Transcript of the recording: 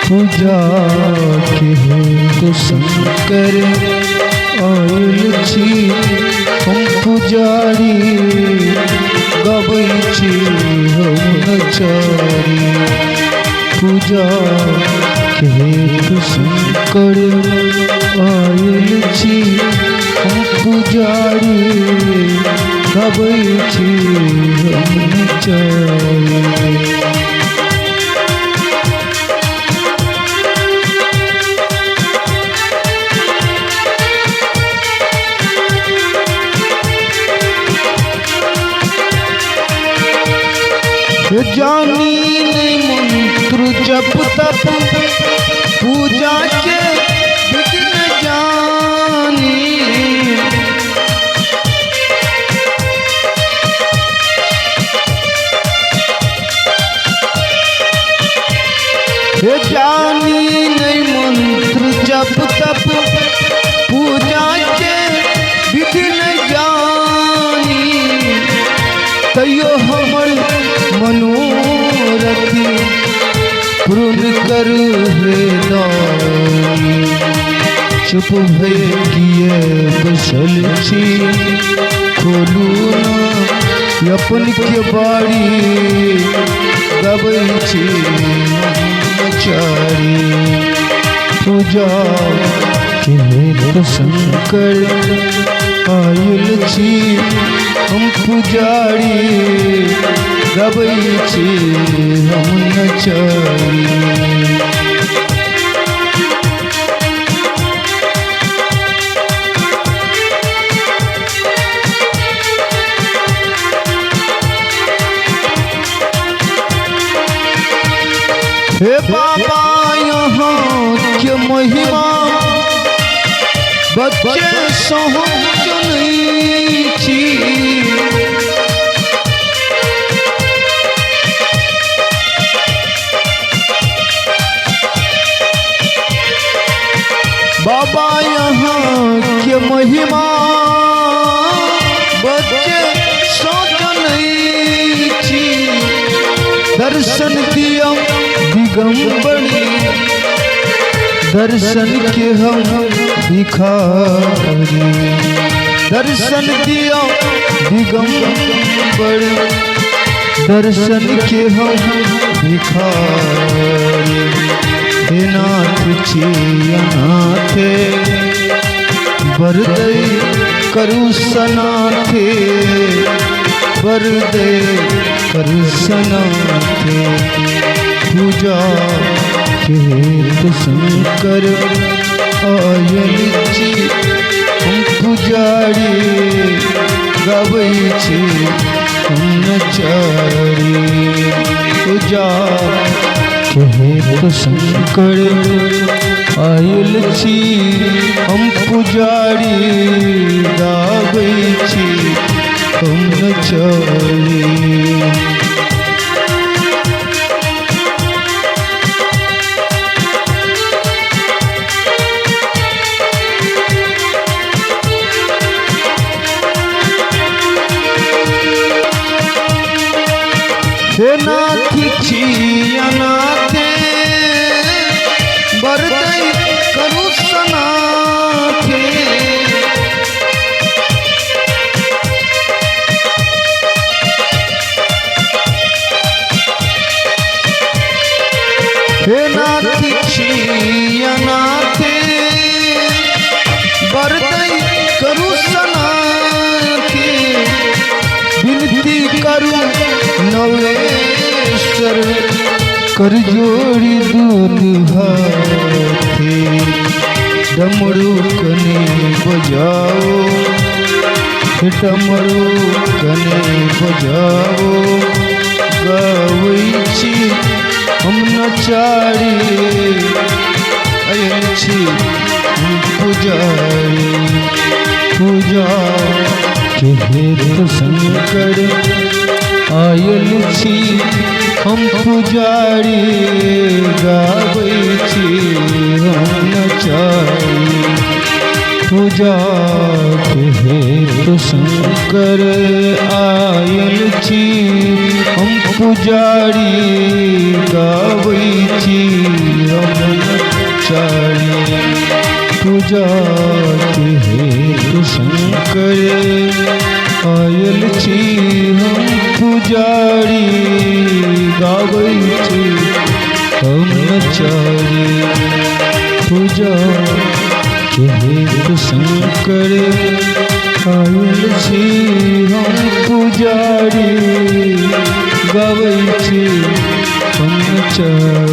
पूजा के हेतु शंकर आयल छी हम पुजारी गबै छी हम नचारी पूजा के हेतु शंकर आयल छी हम पुजारी गबै छी हम नचारी जानी नहीं मंत्र जप तप पूजा के विघ्न जानी जानी नहीं मंत्र जप तप पूजा के विघ्न जानी तैयो हमर मनोरथी पूर्ण कर हृदय चुप भय किए बसल छी खोलू न अपन के बाड़ी गबै छी नचारी पूजा के हेतु शंकर आयल छी हम पुजारी गबै छी हम नचारी हे बाबा यहाँ के महिमा बच्चे सोहम नहीं छी बाबा यहाँ के महिमा बच्चे सोच नहीं छी दर्शन दिया दिगंबरी दर्शन के हम भिखारी दर्शन दिया दिगंबरी दर्शन के हम भिखारी नाथ छी अनाथे बरदय करु सनाथे बरदय करु सनाथे पूजा के हेतु शंकर आयल छी हम पुजारी गबै छी हम नचारी पूजा के हेतु शंकर आयल छी हम पुजारी गाबै छी हम नचारी हे नाथ छी अनाथे बरदय करु सनाथे हे नाथ छी अनाथे बरदय करु सनाथे विनती करू नवेश्वर कर जोड़ी दूध हाथे डमरू कने बजाओ डमरू कने बजाओ गाबै छी हम नचारी आयल छी पुजारी पूजा के हेतु शंकर आयल छी हम पुजारी गाबै छी हम नचारी पूजा के हेतु शंकर आयल छी हम पुजारी गाबै छी हम ब्रह्मचारी पूजा के हेतु शंकर आयल छी हम पुजारी गाबै छी ब्रह्मचारी पूजा के हेतु शंकर आयल छी हम पुजारी गाबै छी ब्रह्मचारी।